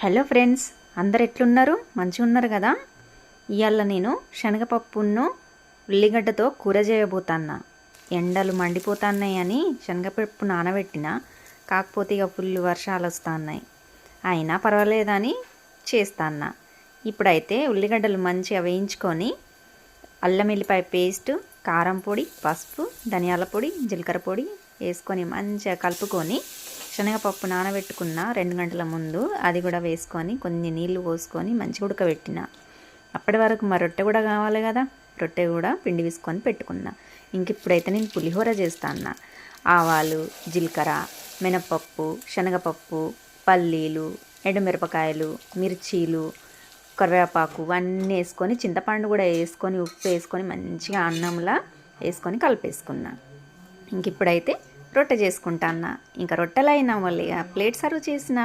Hello friends, అందరు ఎట్లున్నారు? మంచిగా ఉన్నారు కదా? ఇవాళ నేను శనగపప్పును ఉల్లిగడ్డతో కూర చేయబోతాన్నా. ఎండలు మండిపోతున్నాయి అని శనగపప్పు నానబెట్టిన, కాకపోతే ఇక ఫుల్ వర్షాలు వస్తున్నాయి. అయినా పర్వాలేదని చేస్తాన్నా. ఇప్పుడైతే ఉల్లిగడ్డలు మంచిగా వేయించుకొని అల్లం వెల్లిపాయ పేస్ట్, కారం పొడి, పసుపు, ధనియాల పొడి, జీలకర్ర పొడి వేసుకొని మంచిగా కలుపుకొని శనగపప్పు నానబెట్టుకున్న 2 గంటల ముందు అది కూడా వేసుకొని కొన్ని నీళ్లు పోసుకొని మంచిగా ఉడకబెట్టిన. అప్పటి వరకు మా రొట్టె కూడా కావాలి కదా, రొట్టె కూడా పిండి వేసుకొని పెట్టుకున్నా. ఇంక ఇప్పుడైతే నేను పులిహోర చేస్తాను. ఆవాలు, జీలకర్ర, మినపప్పు, శనగపప్పు, పల్లీలు, ఎండుమిరపకాయలు, మిర్చీలు, కరివేపాకు అన్నీ వేసుకొని చింతపండు కూడా వేసుకొని ఉప్పు వేసుకొని మంచిగా అన్నంలా వేసుకొని కలిపేసుకున్నా. ఇంక ఇప్పుడైతే రొట్టె చేసుకుంటాను. ఇంకా రొట్టెలు అయినా మళ్ళీ ప్లేట్ సర్వ్ చేసిన.